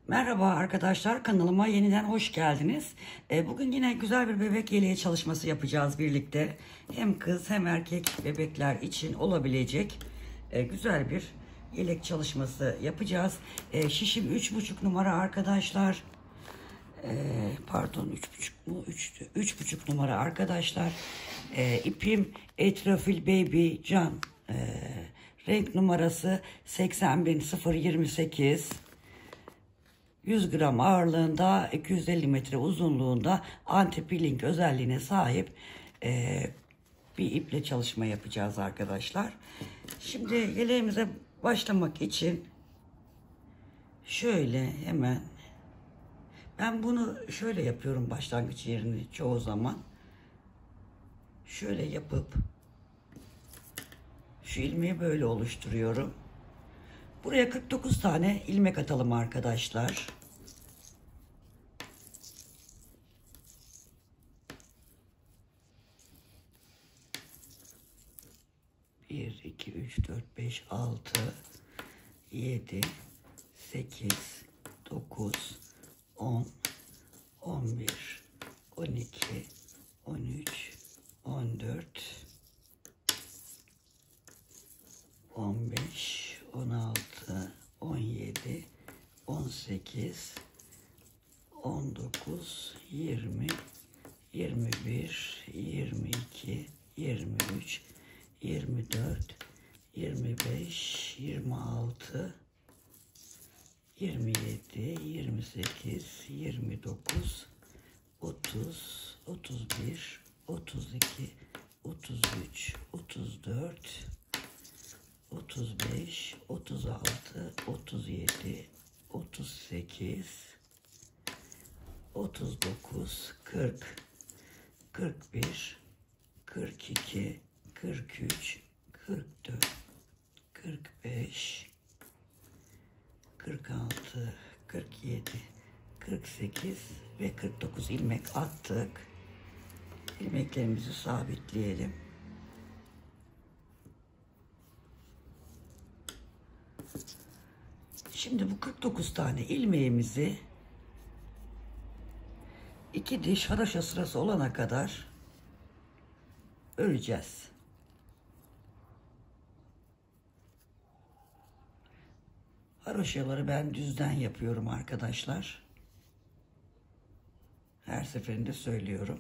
Merhaba arkadaşlar, kanalıma yeniden hoş geldiniz. Bugün yine güzel bir bebek yeleği çalışması yapacağız birlikte. Hem kız hem erkek bebekler için olabilecek güzel bir yelek çalışması yapacağız. Şişim 3,5 numara arkadaşlar. Pardon, 3,5 mu? 3'tü. 3,5 numara arkadaşlar. İpim Etrafil Baby Can. Renk numarası 80028. 100 gram ağırlığında, 250 metre uzunluğunda anti-peeling özelliğine sahip bir iple çalışma yapacağız arkadaşlar. Şimdi yeleğimize başlamak için şöyle hemen ben bunu şöyle yapıyorum, başlangıç yerini çoğu zaman şöyle yapıp şu ilmeği böyle oluşturuyorum. Buraya 49 tane ilmek atalım arkadaşlar. 1, 2, 3, 4, 5, 6, 7, 8, 9, 10, 11, 12, 13, 14, 15, 16, 17, 18, 19, 20, 21, 22, 23, 24, 25, 26, 27, 28, 29, 30, 31, 32, 33, 34, 35, 36, 37, 38, 39, 40, 41, 42, 43, 44, 45, 46, 47, 48 ve 49 ilmek attık. İlmeklerimizi sabitleyelim. Şimdi bu 49 tane ilmeğimizi 2 diş haroşa sırası olana kadar öreceğiz. Haroşaları ben düzden yapıyorum arkadaşlar. Her seferinde söylüyorum.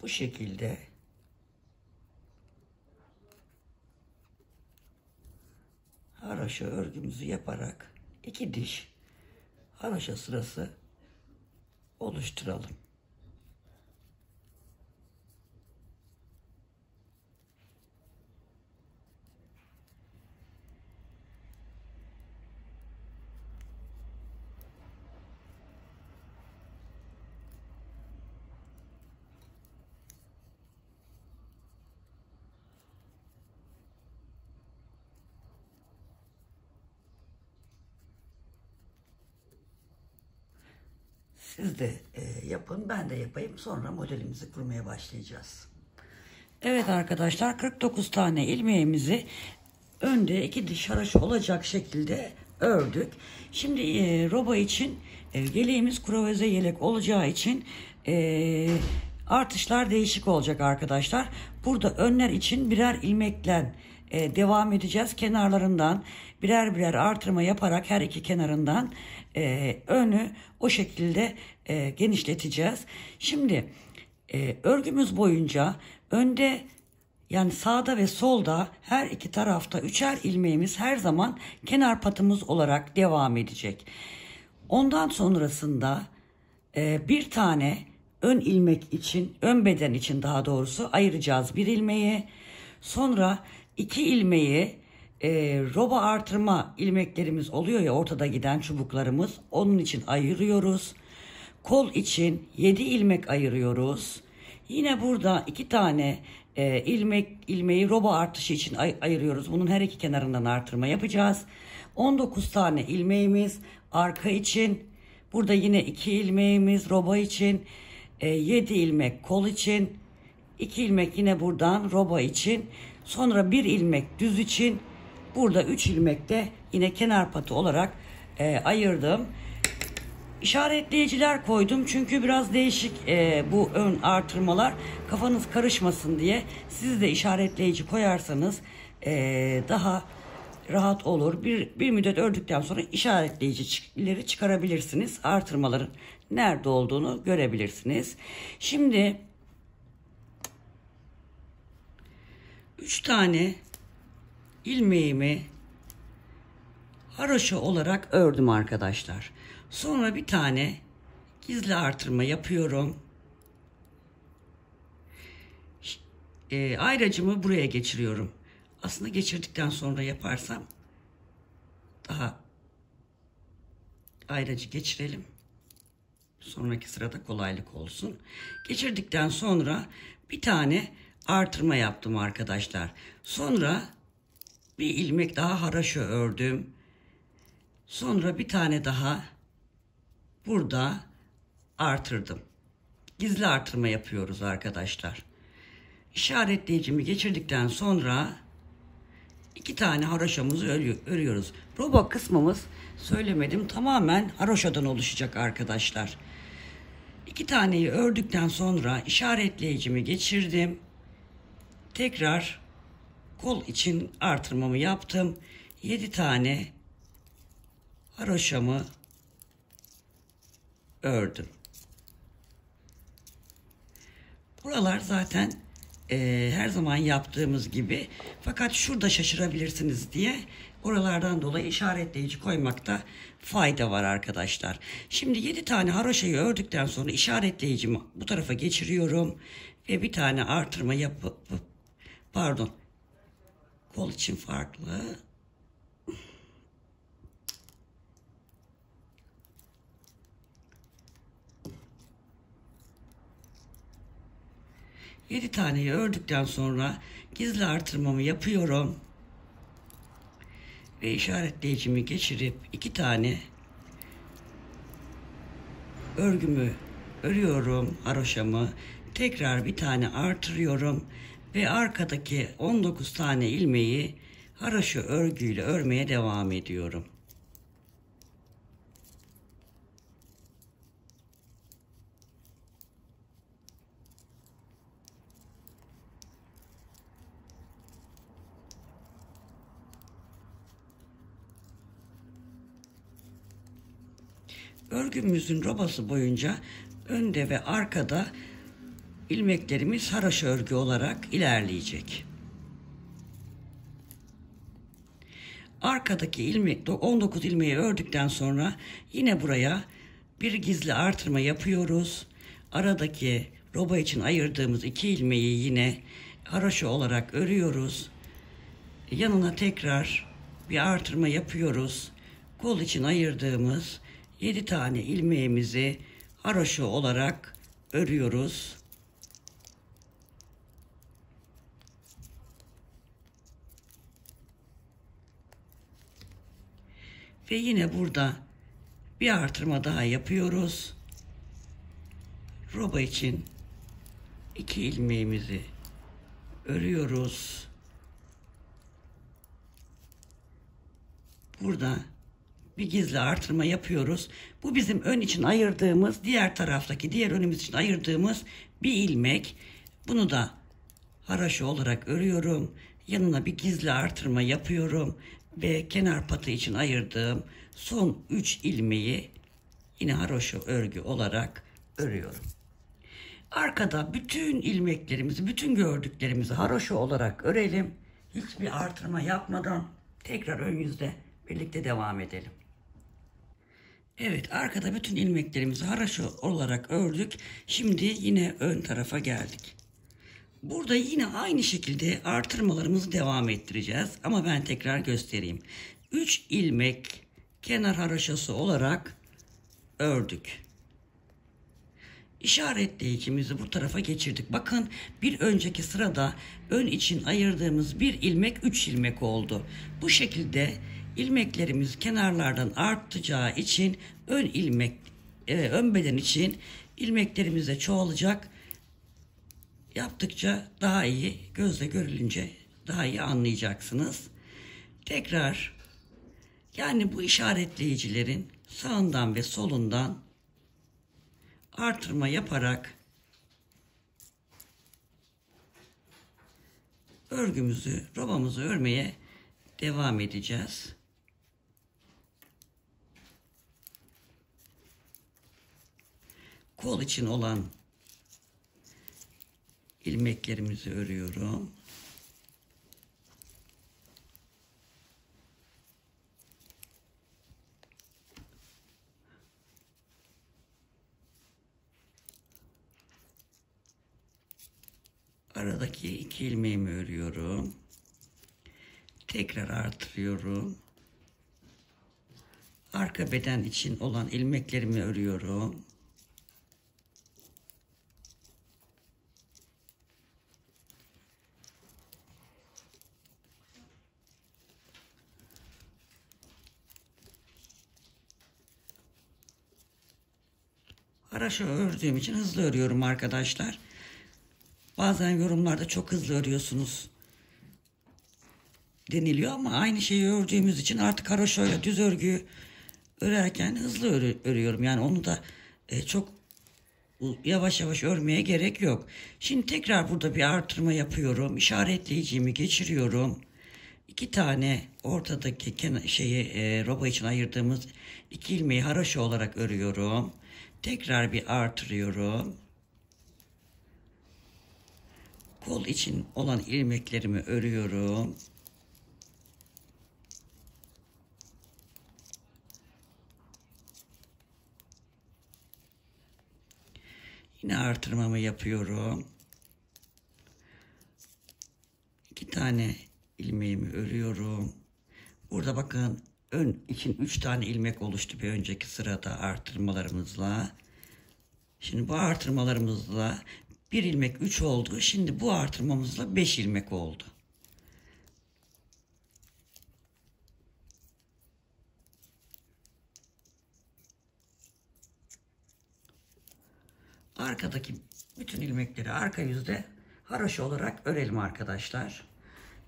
Bu şekilde haroşa örgümüzü yaparak 2 diş haroşa sırası oluşturalım. Siz de yapın, ben de yapayım. Sonra modelimizi kurmaya başlayacağız. Evet arkadaşlar, 49 tane ilmeğimizi önde 2 diş haroşa olacak şekilde ördük. Şimdi roba için yeleğimiz kruvaze yelek olacağı için artışlar değişik olacak arkadaşlar. Burada önler için birer ilmekle devam edeceğiz. Kenarlarından birer birer artırma yaparak her iki kenarından önü o şekilde genişleteceğiz. Şimdi örgümüz boyunca önde, yani sağda ve solda her iki tarafta 3'er ilmeğimiz her zaman kenar patımız olarak devam edecek. Ondan sonrasında bir tane ön ilmek için, ön beden için daha doğrusu ayıracağız bir ilmeği. Sonra 2 ilmeği roba artırma ilmeklerimiz oluyor ya, ortada giden çubuklarımız, onun için ayırıyoruz. Kol için 7 ilmek ayırıyoruz. Yine burada 2 tane ilmeği roba artışı için ayırıyoruz. Bunun her iki kenarından artırma yapacağız. 19 tane ilmeğimiz arka için. Burada yine 2 ilmeğimiz roba için. 7 ilmek kol için. 2 ilmek yine buradan roba için. Sonra 1 ilmek düz için. Burada 3 ilmek de yine kenar patı olarak ayırdım. İşaretleyiciler koydum çünkü biraz değişik bu ön artırmalar, kafanız karışmasın diye. Siz de işaretleyici koyarsanız daha rahat olur. Bir müddet ördükten sonra işaretleyicileri çıkarabilirsiniz. Artırmaların nerede olduğunu görebilirsiniz. Şimdi 3 tane ilmeğimi haroşa olarak ördüm arkadaşlar. Sonra bir tane gizli artırma yapıyorum. Ayracımı buraya geçiriyorum. Aslında geçirdikten sonra yaparsam daha ayracı geçirelim. Sonraki sırada kolaylık olsun. Geçirdikten sonra bir tane artırma yaptım arkadaşlar. Sonra bir ilmek daha haroşa ördüm. Sonra bir tane daha burada artırdım. Gizli artırma yapıyoruz arkadaşlar. İşaretleyicimi geçirdikten sonra 2 tane haroşamızı örüyoruz. Roba kısmımız, söylemedim, tamamen haroşadan oluşacak arkadaşlar. 2 taneyi ördükten sonra işaretleyicimi geçirdim. Tekrar kol için artırmamı yaptım. 7 tane haroşamı ördüm. Buralar zaten her zaman yaptığımız gibi, fakat şurada şaşırabilirsiniz diye oralardan dolayı işaretleyici koymakta fayda var arkadaşlar. Şimdi 7 tane haroşayı ördükten sonra işaretleyicimi bu tarafa geçiriyorum ve bir tane artırma yapıp, pardon, kol için farklı. 7 taneyi ördükten sonra gizli artırmamı yapıyorum. Ve işaretleyicimi geçirip 2 tane örgümü örüyorum, haroşamı. Tekrar bir tane artırıyorum. Ve arkadaki 19 tane ilmeği haroşa örgüyle örmeye devam ediyorum. Örgümüzün robası boyunca önde ve arkada ilmeklerimiz haroşa örgü olarak ilerleyecek. Arkadaki ilmek 19 ilmeği ördükten sonra yine buraya bir gizli artırma yapıyoruz. Aradaki roba için ayırdığımız 2 ilmeği yine haroşa olarak örüyoruz. Yanına tekrar bir artırma yapıyoruz. Kol için ayırdığımız 7 tane ilmeğimizi haroşa olarak örüyoruz. Ve yine burada bir artırma daha yapıyoruz. Roba için 2 ilmeğimizi örüyoruz. Burada bir gizli artırma yapıyoruz. Bu bizim ön için ayırdığımız, diğer taraftaki diğer önümüz için ayırdığımız bir ilmek. Bunu da haroşa olarak örüyorum. Yanına bir gizli artırma yapıyorum ve kenar patı için ayırdığım son 3 ilmeği yine haroşa örgü olarak örüyorum. Arkada bütün ilmeklerimizi, bütün gördüklerimizi haroşa olarak örelim. Hiçbir artırma yapmadan tekrar ön yüzde birlikte devam edelim. Evet, arkada bütün ilmeklerimizi haroşa olarak ördük. Şimdi yine ön tarafa geldik. Burada yine aynı şekilde artırmalarımızı devam ettireceğiz. Ama ben tekrar göstereyim. 3 ilmek kenar haroşası olarak ördük. İşaretleyicimizi bu tarafa geçirdik. Bakın, bir önceki sırada ön için ayırdığımız bir ilmek 3 ilmek oldu. Bu şekilde ilmeklerimiz kenarlardan artacağı için ön beden için ilmeklerimiz de çoğalacak. Yaptıkça daha iyi, gözle görülünce daha iyi anlayacaksınız. Tekrar Yani bu işaretleyicilerin sağından ve solundan artırma yaparak örgümüzü, robamızı örmeye devam edeceğiz. Kol için olan ilmeklerimizi örüyorum. Aradaki 2 ilmeğimi örüyorum. Tekrar artırıyorum. Arka beden için olan ilmeklerimi örüyorum. Haraşo ördüğüm için hızlı örüyorum arkadaşlar. Bazen yorumlarda çok hızlı örüyorsunuz deniliyor ama aynı şeyi ördüğümüz için artık haraşoyla düz örgüyü örerken hızlı örüyorum. Yani onu da çok yavaş yavaş örmeye gerek yok. Şimdi tekrar burada bir artırma yapıyorum. İşaretleyicimi geçiriyorum. 2 tane ortadaki roba için ayırdığımız 2 ilmeği haraşo olarak örüyorum. Tekrar bir artırıyorum. Kol için olan ilmeklerimi örüyorum. Yine artırmamı yapıyorum. 2 tane ilmeğimi örüyorum. Burada bakın ön için 3 tane ilmek oluştu bir önceki sırada artırmalarımızla. Şimdi bu artırmalarımızla 1 ilmek 3 oldu. Şimdi bu artırmamızla 5 ilmek oldu. Arkadaki bütün ilmekleri arka yüzde haraşo olarak örelim arkadaşlar.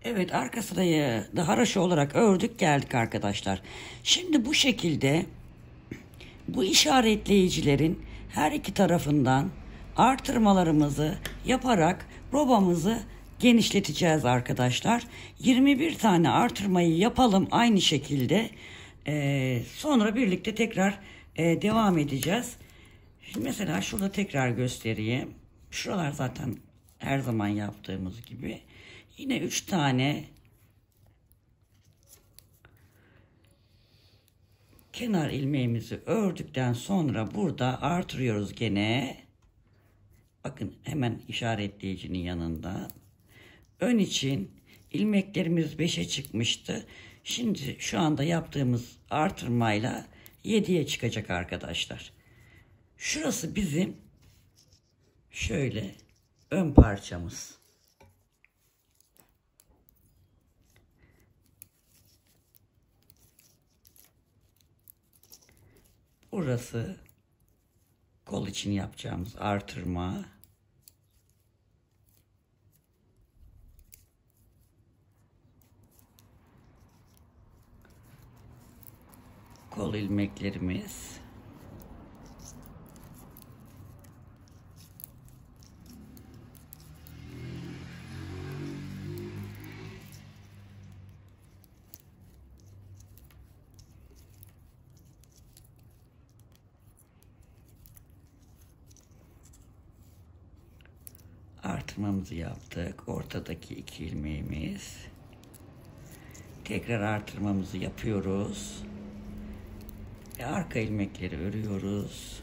Evet, arka sırayı da haraşo olarak ördük geldik arkadaşlar. Şimdi bu şekilde bu işaretleyicilerin her iki tarafından artırmalarımızı yaparak robamızı genişleteceğiz arkadaşlar. 21 tane artırmayı yapalım aynı şekilde. Sonra birlikte tekrar devam edeceğiz. Şimdi mesela şurada tekrar göstereyim. Şuralar zaten her zaman yaptığımız gibi. Yine 3 tane kenar ilmeğimizi ördükten sonra burada artırıyoruz gene. Bakın hemen işaretleyicinin yanında. Ön için ilmeklerimiz 5'e çıkmıştı. Şimdi şu anda yaptığımız artırmayla 7'ye çıkacak arkadaşlar. Şurası bizim şöyle ön parçamız. Burası kol için yapacağımız artırma. Kol ilmeklerimiz. Artırmamızı yaptık. Ortadaki 2 ilmeğimiz. Tekrar artırmamızı yapıyoruz. Ve arka ilmekleri örüyoruz.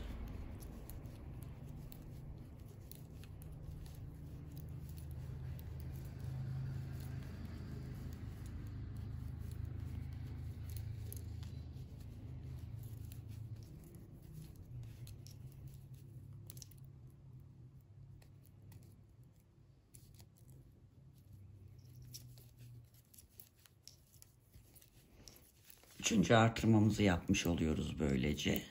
Üçüncü artırmamızı yapmış oluyoruz böylece.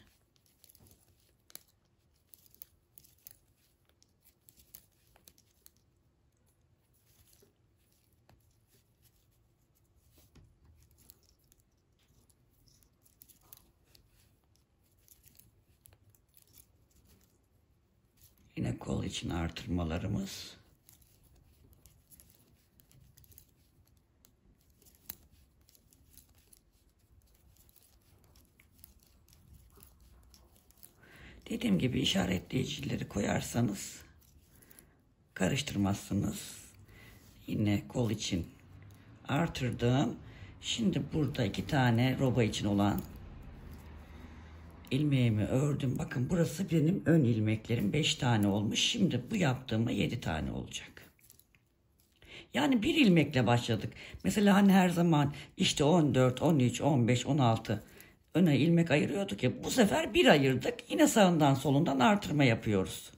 Yine kol için artırmalarımız. Dediğim gibi işaretleyicileri koyarsanız karıştırmazsınız. Yine kol için artırdım. Şimdi burada 2 tane roba için olan ilmeğimi ördüm. Bakın burası benim ön ilmeklerim. 5 tane olmuş. Şimdi bu yaptığıma 7 tane olacak. Yani bir ilmekle başladık. Mesela hani her zaman işte 14, 13, 15, 16 öne ilmek ayırıyorduk ya. Bu sefer bir ayırdık. Yine sağından solundan artırma yapıyoruz.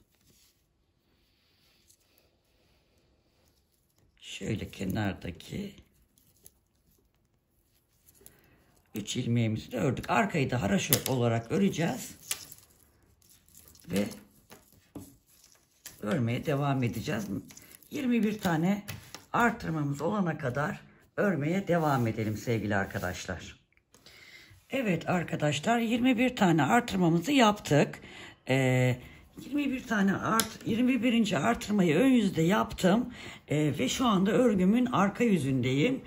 Şöyle kenardaki 3 ilmeğimizi de ördük. Arkayı da haraşo olarak öreceğiz. Ve örmeye devam edeceğiz. 21 tane artırmamız olana kadar örmeye devam edelim sevgili arkadaşlar. Evet arkadaşlar, 21 tane artırmamızı yaptık. 21. artırmayı ön yüzde yaptım. Ve şu anda örgümün arka yüzündeyim.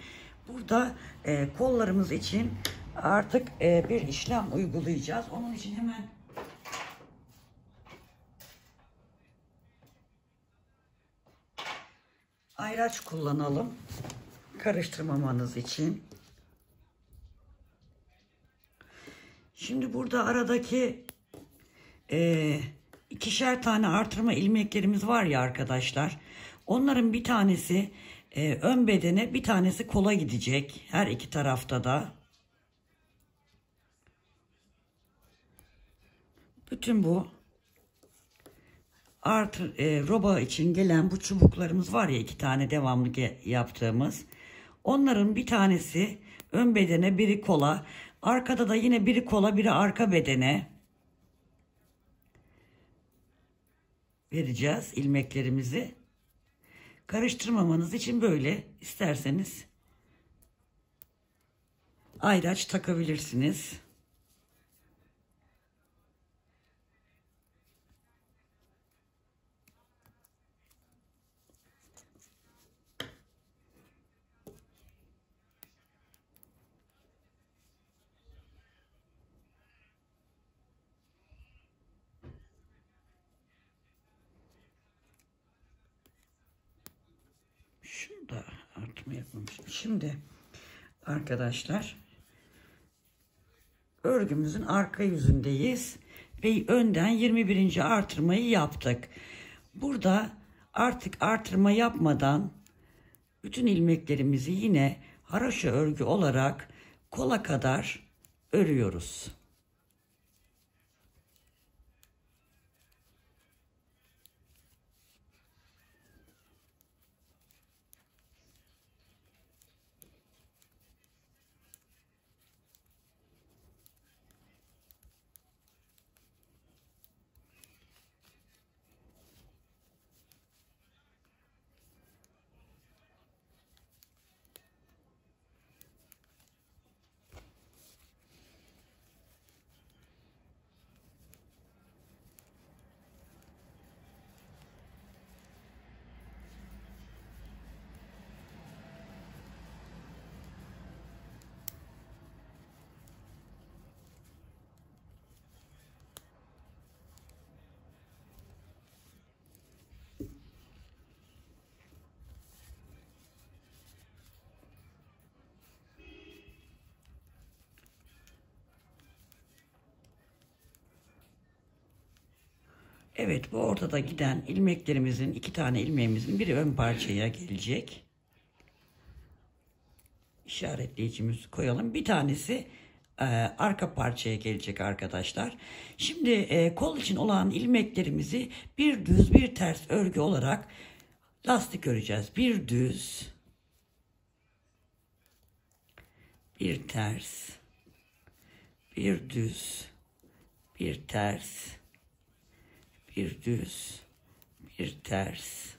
Burada kollarımız için artık bir işlem uygulayacağız. Onun için hemen ayraç kullanalım. Karıştırmamanız için. Şimdi burada aradaki ikişer tane artırma ilmeklerimiz var ya arkadaşlar. Onların bir tanesi ön bedene, bir tanesi kola gidecek. Her iki tarafta da. Bütün bu roba için gelen bu çubuklarımız var ya, 2 tane devamlı yaptığımız. Onların bir tanesi ön bedene, biri kola. Arkada da yine biri kola, biri arka bedene vereceğiz ilmeklerimizi. Karıştırmamanız için böyle isterseniz ayraç takabilirsiniz. Şurada artırma yapmamışım. Şimdi arkadaşlar örgümüzün arka yüzündeyiz ve önden 21. artırmayı yaptık. Burada artık artırma yapmadan bütün ilmeklerimizi yine haroşa örgü olarak kola kadar örüyoruz. Evet, bu ortada giden ilmeklerimizin, 2 tane ilmeğimizin biri ön parçaya gelecek. İşaretleyicimizi koyalım. Bir tanesi arka parçaya gelecek arkadaşlar. Şimdi kol için olan ilmeklerimizi bir düz bir ters örgü olarak lastik öreceğiz. Bir düz, bir ters, bir düz, bir ters, bir düz, bir ters.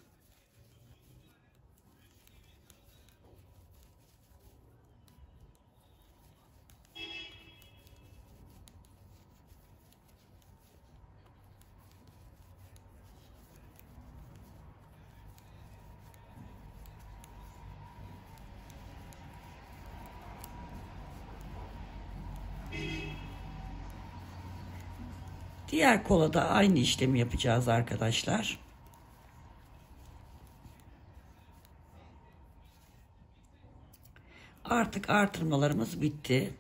Diğer kola da aynı işlemi yapacağız arkadaşlar. Artık artırmalarımız bitti.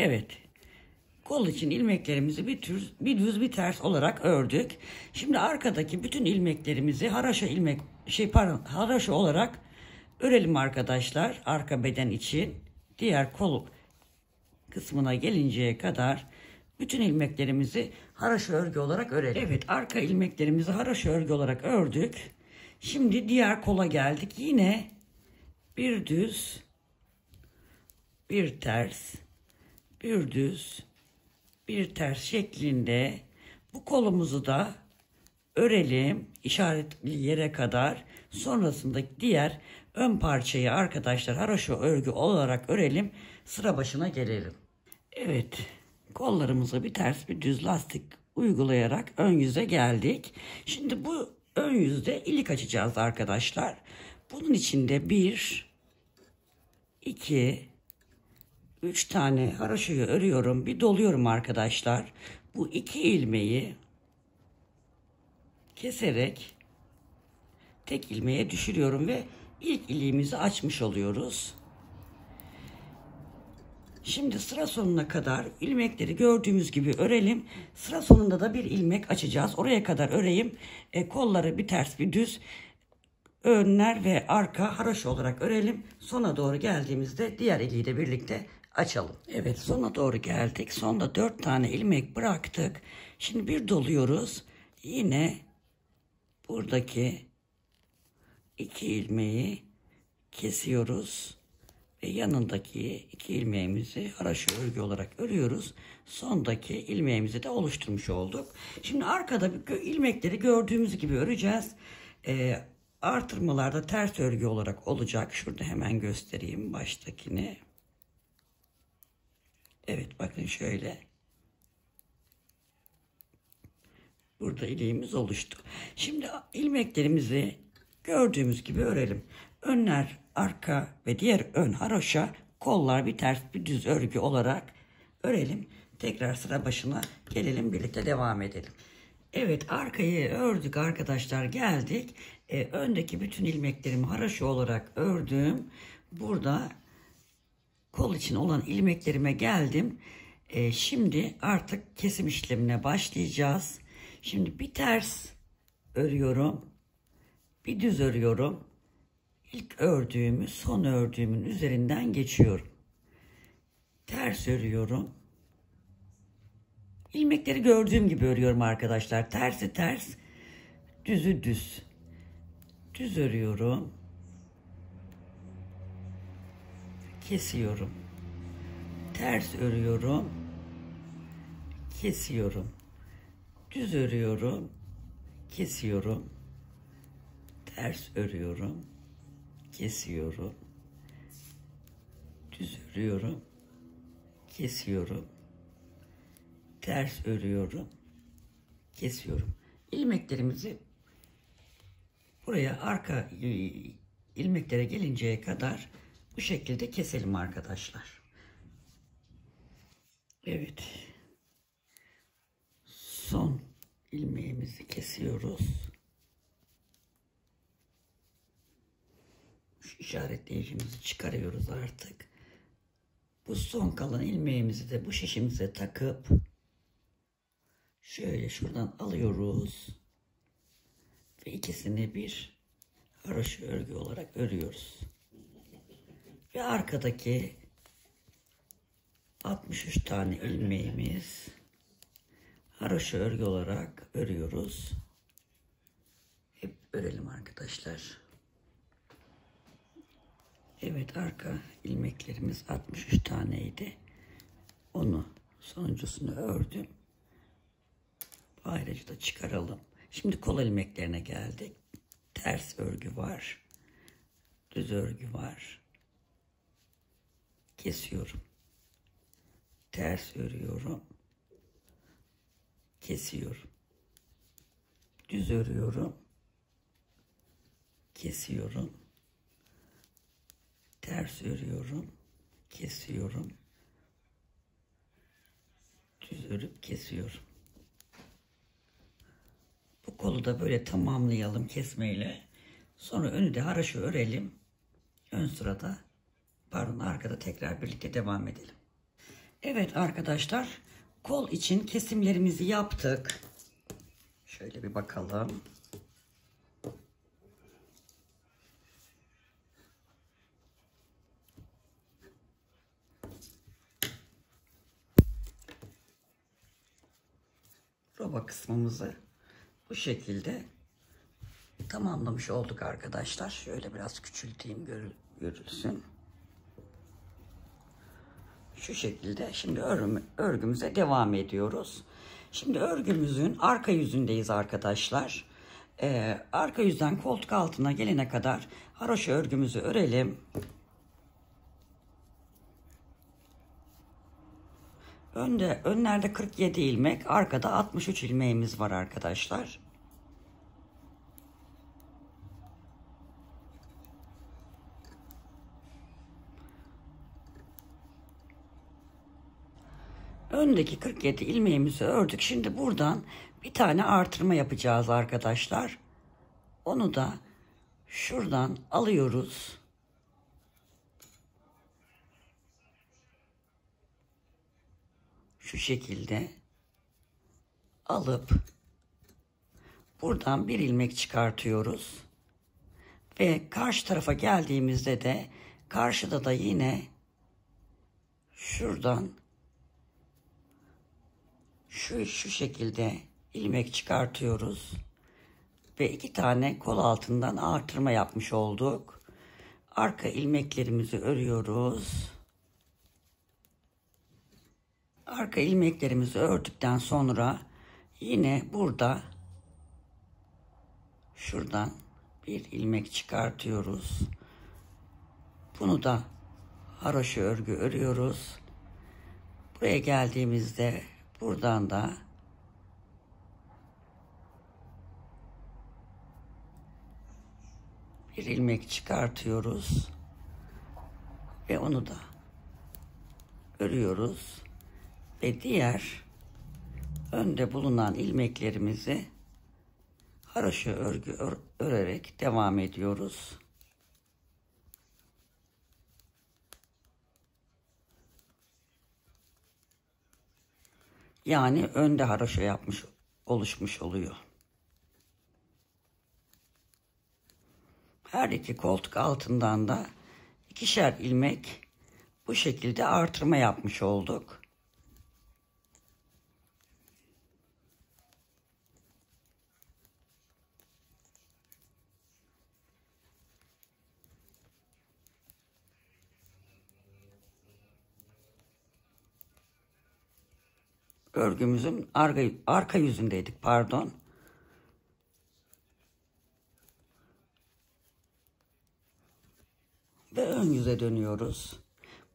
Evet. Kol için ilmeklerimizi bir düz bir ters olarak ördük. Şimdi arkadaki bütün ilmeklerimizi haraşo olarak örelim arkadaşlar. Arka beden için diğer kol kısmına gelinceye kadar bütün ilmeklerimizi haraşo örgü olarak örelim. Evet, arka ilmeklerimizi haraşo örgü olarak ördük. Şimdi diğer kola geldik. Yine bir düz, bir ters, bir düz, bir ters şeklinde bu kolumuzu da örelim işaretli yere kadar. Sonrasında diğer ön parçayı arkadaşlar haraşo örgü olarak örelim. Sıra başına gelelim. Evet, kollarımıza bir ters bir düz lastik uygulayarak ön yüze geldik. Şimdi bu ön yüzde ilik açacağız arkadaşlar. Bunun için de 1, 2, 3 tane haraşoyu örüyorum. Bir doluyorum arkadaşlar. Bu 2 ilmeği keserek tek ilmeğe düşürüyorum ve ilk iliğimizi açmış oluyoruz. Şimdi sıra sonuna kadar ilmekleri gördüğümüz gibi örelim. Sıra sonunda da bir ilmek açacağız. Oraya kadar öreyim. Kolları bir ters bir düz, önler ve arka haraşo olarak örelim. Sona doğru geldiğimizde diğer iliği de birlikte açalım. Evet, sona doğru geldik. Sonda 4 tane ilmek bıraktık. Şimdi bir doluyoruz. Yine buradaki 2 ilmeği kesiyoruz. Ve yanındaki 2 ilmeğimizi haraşo örgü olarak örüyoruz. Sondaki ilmeğimizi de oluşturmuş olduk. Şimdi arkada ilmekleri gördüğümüz gibi öreceğiz. Artırmalarda ters örgü olarak olacak. Şurada hemen göstereyim baştakini. Evet, bakın şöyle. Burada iliğimiz oluştu. Şimdi ilmeklerimizi gördüğümüz gibi örelim. Önler, arka ve diğer ön haroşa, kollar bir ters bir düz örgü olarak örelim. Tekrar sıra başına gelelim, birlikte devam edelim. Evet, arkayı ördük arkadaşlar, geldik. Öndeki bütün ilmeklerimi haroşa olarak ördüm. Burada kol için olan ilmeklerime geldim. Şimdi artık kesim işlemine başlayacağız. Şimdi bir ters örüyorum. Bir düz örüyorum. İlk ördüğümü son ördüğümün üzerinden geçiyorum. Ters örüyorum. İlmekleri gördüğüm gibi örüyorum arkadaşlar. Tersi ters, düzü düz. Düz örüyorum. Kesiyorum. Ters örüyorum. Kesiyorum. Düz örüyorum. Kesiyorum. Ters örüyorum. Kesiyorum. Düz örüyorum. Kesiyorum. Ters örüyorum. Kesiyorum. İlmeklerimizi buraya arka ilmeklere gelinceye kadar bu şekilde keselim arkadaşlar. Evet. Son ilmeğimizi kesiyoruz. Şu işaretleyicimizi çıkarıyoruz artık. Bu son kalan ilmeğimizi de bu şişimize takıp şöyle şuradan alıyoruz ve ikisini bir haroşa örgü olarak örüyoruz. Ve arkadaki 63 tane ilmeğimiz. Haroşa örgü olarak örüyoruz. Hep örelim arkadaşlar. Evet, arka ilmeklerimiz 63 taneydi. Onu sonuncusunu ördüm. Ayrıca da çıkaralım. Şimdi kol ilmeklerine geldik. Ters örgü var. Düz örgü var. Kesiyorum. Ters örüyorum. Kesiyorum. Düz örüyorum. Kesiyorum. Ters örüyorum. Kesiyorum. Düz örüp kesiyorum. Bu kolu da böyle tamamlayalım kesmeyle. Sonra önü de haroşa örelim. Ön sırada, pardon, arkada tekrar birlikte devam edelim. Evet arkadaşlar, kol için kesimlerimizi yaptık. Şöyle bir bakalım. Roba kısmımızı bu şekilde tamamlamış olduk arkadaşlar. Şöyle biraz küçülteyim, görülsün. Şu şekilde şimdi örgümüze devam ediyoruz. Şimdi örgümüzün arka yüzündeyiz arkadaşlar. Arka yüzden koltuk altına gelene kadar haroşa örgümüzü örelim. Önlerde 47 ilmek, arkada 63 ilmeğimiz var arkadaşlar. Öndeki 47 ilmeğimizi ördük. Şimdi buradan bir tane artırma yapacağız arkadaşlar. Onu da şuradan alıyoruz. Şu şekilde alıp buradan bir ilmek çıkartıyoruz. Ve karşı tarafa geldiğimizde de karşıda da yine şuradan şu şekilde ilmek çıkartıyoruz. Ve 2 tane kol altından artırma yapmış olduk. Arka ilmeklerimizi örüyoruz. Arka ilmeklerimizi ördükten sonra yine burada şuradan bir ilmek çıkartıyoruz. Bunu da haroşa örgü örüyoruz. Buraya geldiğimizde buradan da bir ilmek çıkartıyoruz ve onu da örüyoruz ve diğer önde bulunan ilmeklerimizi haroşa örgü örerek devam ediyoruz. Yani önde haroşa oluşmuş oluyor. Her iki koltuk altından da 2'şer ilmek bu şekilde artırma yapmış olduk. Örgümüzün arka yüzündeydik, pardon. Ve ön yüze dönüyoruz.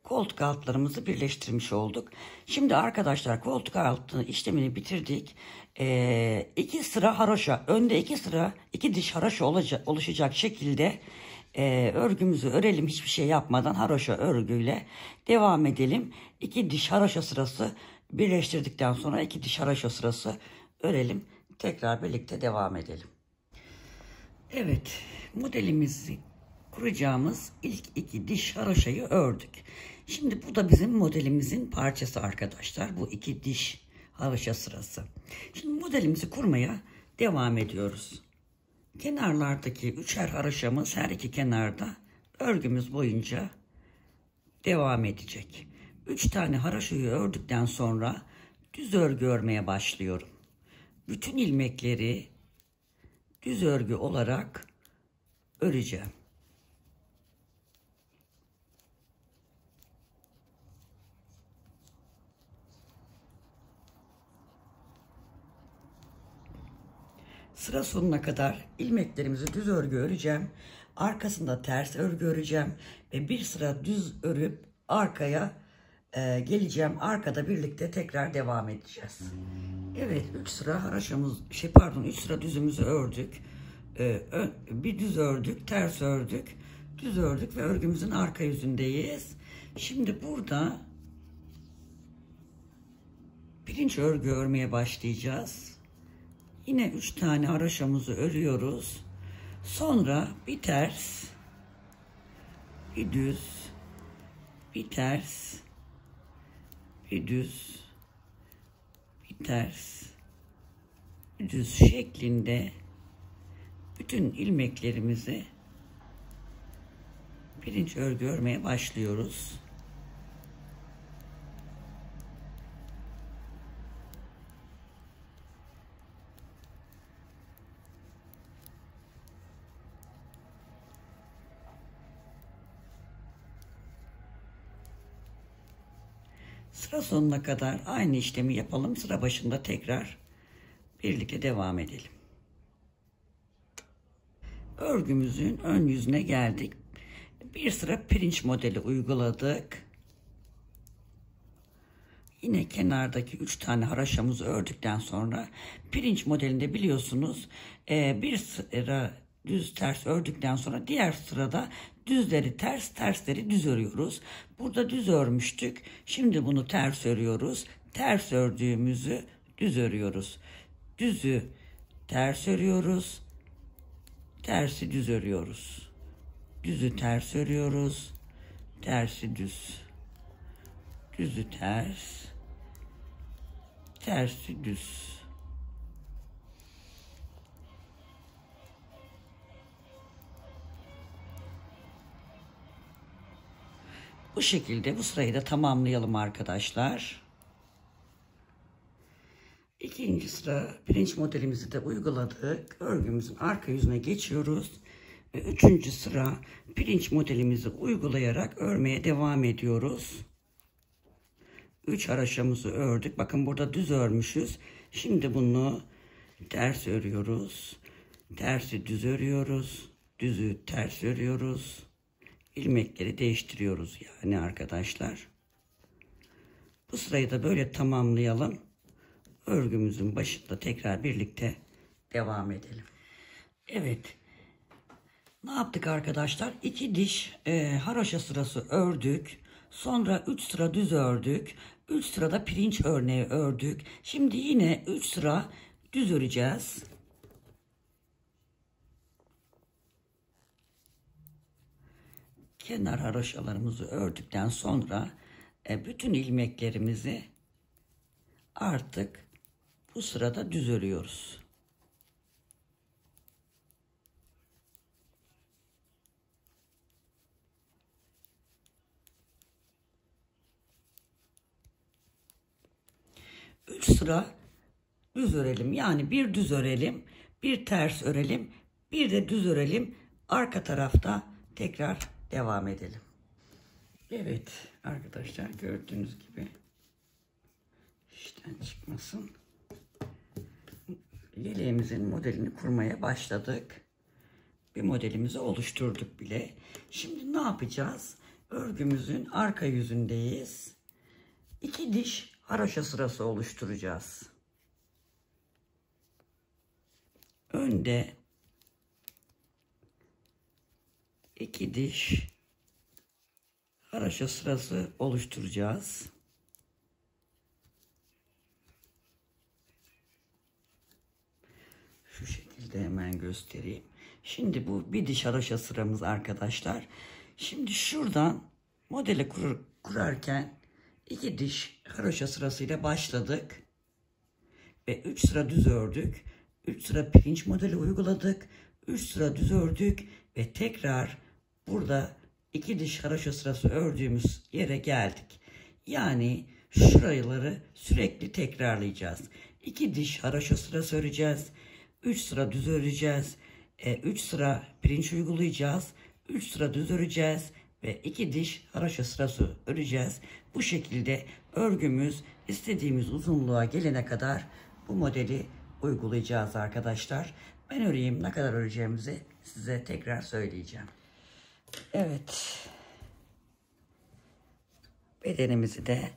Koltuk altlarımızı birleştirmiş olduk. Şimdi arkadaşlar koltuk altı işlemini bitirdik. 2 sıra haroşa, önde 2 sıra 2 diş haroşa oluşacak şekilde örgümüzü örelim. Hiçbir şey yapmadan haroşa örgüyle devam edelim. 2 diş haroşa sırası birleştirdikten sonra 2 diş haroşa sırası örelim. Tekrar birlikte devam edelim. Evet, modelimizi kuracağımız ilk 2 diş haroşayı ördük. Şimdi bu da bizim modelimizin parçası arkadaşlar. Bu 2 diş haroşa sırası. Şimdi modelimizi kurmaya devam ediyoruz. Kenarlardaki 3'er haroşamız her iki kenarda örgümüz boyunca devam edecek. 3 tane haraşoyu ördükten sonra düz örgü örmeye başlıyorum. Bütün ilmekleri düz örgü olarak öreceğim. Sıra sonuna kadar ilmeklerimizi düz örgü öreceğim. Arkasında ters örgü öreceğim ve bir sıra düz örüp arkaya geleceğim. Arkada birlikte tekrar devam edeceğiz. Evet, 3 sıra haraşamız 3 sıra düzümüzü ördük. Bir düz ördük, ters ördük, düz ördük ve örgümüzün arka yüzündeyiz. Şimdi burada pirinç örgü örmeye başlayacağız. Yine 3 tane haraşamızı örüyoruz. Sonra bir ters, bir düz, bir ters, bir düz, bir ters, bir düz şeklinde bütün ilmeklerimizi pirinç örgü örmeye başlıyoruz. Sıra sonuna kadar aynı işlemi yapalım. Sıra başında tekrar birlikte devam edelim. Örgümüzün ön yüzüne geldik. Bir sıra pirinç modeli uyguladık. Yine kenardaki 3 tane haraşamızı ördükten sonra pirinç modelinde biliyorsunuz bir sıra düz ters ördükten sonra diğer sırada düzleri ters, tersleri düz örüyoruz. Burada düz örmüştük. Şimdi bunu ters örüyoruz. Ters ördüğümüzü düz örüyoruz. Düzü ters örüyoruz. Tersi düz örüyoruz. Düzü ters örüyoruz. Tersi düz. Düzü ters. Tersi düz. Bu şekilde bu sırayı da tamamlayalım arkadaşlar. İkinci sıra pirinç modelimizi de uyguladık. Örgümüzün arka yüzüne geçiyoruz. Ve üçüncü sıra pirinç modelimizi uygulayarak örmeye devam ediyoruz. 3 haraşamızı ördük. Bakın burada düz örmüşüz. Şimdi bunu ters örüyoruz. Tersi düz örüyoruz. Düzü ters örüyoruz. İlmekleri değiştiriyoruz yani arkadaşlar. Bu sırayı da böyle tamamlayalım. Örgümüzün başında tekrar birlikte devam edelim. Evet. Ne yaptık arkadaşlar? 2 diş haroşa sırası ördük. Sonra 3 sıra düz ördük. 3 sırada pirinç örneği ördük. Şimdi yine 3 sıra düz öreceğiz. Kenar haroşalarımızı ördükten sonra bütün ilmeklerimizi artık bu sırada düz örüyoruz. Üç sıra düz örelim. Yani bir düz örelim, bir ters örelim, bir de düz örelim. Arka tarafta tekrar devam edelim. Evet arkadaşlar, gördüğünüz gibi işten çıkmasın. Yeleğimizin modelini kurmaya başladık. Bir modelimizi oluşturduk bile. Şimdi ne yapacağız? Örgümüzün arka yüzündeyiz. 2 diş haroşa sırası oluşturacağız. Önde 2 diş haroşa sırası oluşturacağız. Şu şekilde hemen göstereyim. Şimdi bu bir diş haroşa sıramız arkadaşlar. Şimdi şuradan modeli kurarken 2 diş haroşa sırasıyla başladık. Ve 3 sıra düz ördük. 3 sıra pirinç modeli uyguladık. 3 sıra düz ördük. Ve tekrar burada 2 diş haroşa sırası ördüğümüz yere geldik. Yani şuraları sürekli tekrarlayacağız. 2 diş haraşo sırası öreceğiz. 3 sıra düz öreceğiz. 3 sıra pirinç uygulayacağız. 3 sıra düz öreceğiz. Ve 2 diş haraşo sırası öreceğiz. Bu şekilde örgümüz istediğimiz uzunluğa gelene kadar bu modeli uygulayacağız arkadaşlar. Ben öreyim, ne kadar öreceğimizi size tekrar söyleyeceğim. Evet. Bedenimizi de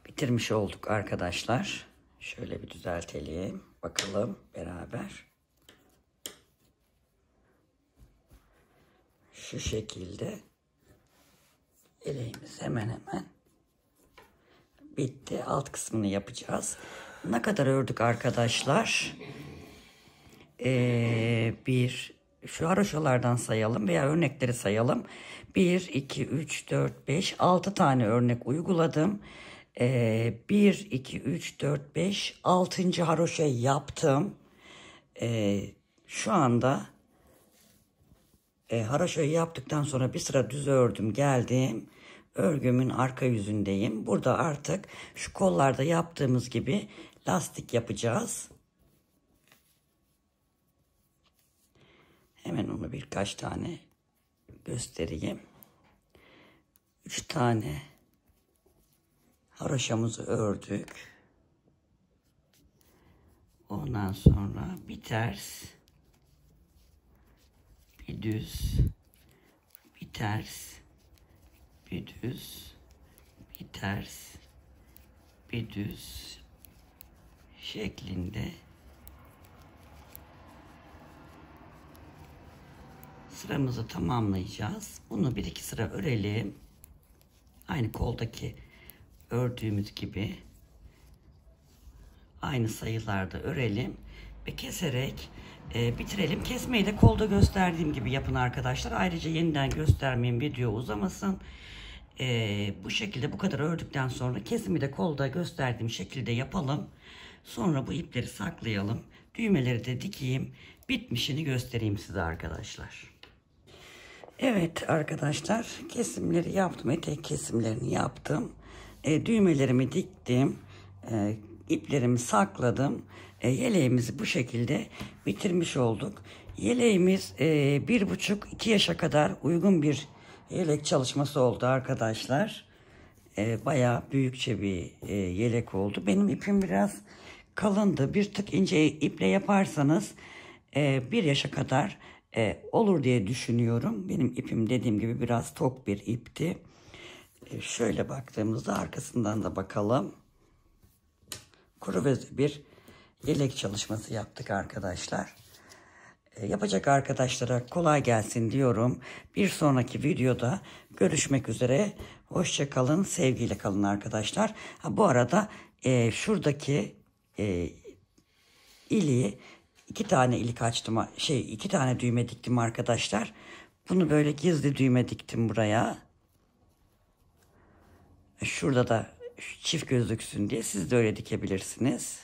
bitirmiş olduk arkadaşlar. Şöyle bir düzeltelim. Bakalım beraber. Şu şekilde. Eleğimiz hemen hemen bitti. Alt kısmını yapacağız. Ne kadar ördük arkadaşlar? Şu haroşalardan sayalım veya örnekleri sayalım. 1, 2, 3, 4, 5, 6 tane örnek uyguladım. 1, 2, 3, 4, 5, 6. haroşayı yaptım. Şu anda haroşayı yaptıktan sonra bir sıra düz ördüm, geldim. Örgümün arka yüzündeyim. Burada artık şu kollarda yaptığımız gibi lastik yapacağız. Hemen onu birkaç tane göstereyim. 3 tane haroşamızı ördük. Ondan sonra bir ters, bir düz, bir ters, bir düz, bir ters, bir düz şeklinde sıramızı tamamlayacağız. Bunu 1-2 sıra örelim. Aynı koldaki ördüğümüz gibi aynı sayılarda örelim ve keserek bitirelim. Kesmeyi de kolda gösterdiğim gibi yapın arkadaşlar. Ayrıca yeniden göstermeyeyim, video uzamasın. Bu şekilde bu kadar ördükten sonra kesimi de kolda gösterdiğim şekilde yapalım. Sonra bu ipleri saklayalım. Düğmeleri de dikeyim. Bitmişini göstereyim size arkadaşlar. Evet arkadaşlar, kesimleri yaptım. Etek kesimlerini yaptım. Düğmelerimi diktim. İplerimi sakladım. Yeleğimizi bu şekilde bitirmiş olduk. Yeleğimiz 1,5-2 yaşa kadar uygun bir yelek çalışması oldu arkadaşlar. Bayağı büyükçe bir yelek oldu. Benim ipim biraz kalındı. Bir tık ince iple yaparsanız 1 yaşa kadar olur diye düşünüyorum. Benim ipim dediğim gibi biraz tok bir ipti. Şöyle baktığımızda arkasından da bakalım. Kuru ve bir yelek çalışması yaptık arkadaşlar. Yapacak arkadaşlara kolay gelsin diyorum. Bir sonraki videoda görüşmek üzere. Hoşça kalın, sevgiyle kalın arkadaşlar. Bu arada şuradaki iliği 2 tane ilik açtım. 2 tane düğme diktim arkadaşlar. Bunu böyle gizli düğme diktim buraya. Şurada da çift gözüksün diye siz de öyle dikebilirsiniz.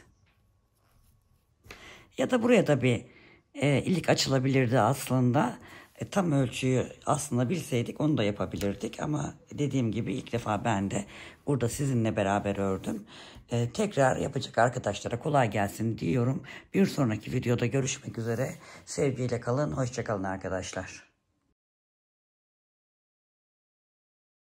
Ya da buraya da bir ilik açılabilirdi aslında. Tam ölçüyü aslında bilseydik onu da yapabilirdik. Ama dediğim gibi ilk defa ben de burada sizinle beraber ördüm. Tekrar yapacak arkadaşlara kolay gelsin diyorum. Bir sonraki videoda görüşmek üzere. Sevgiyle kalın, hoşça kalın arkadaşlar.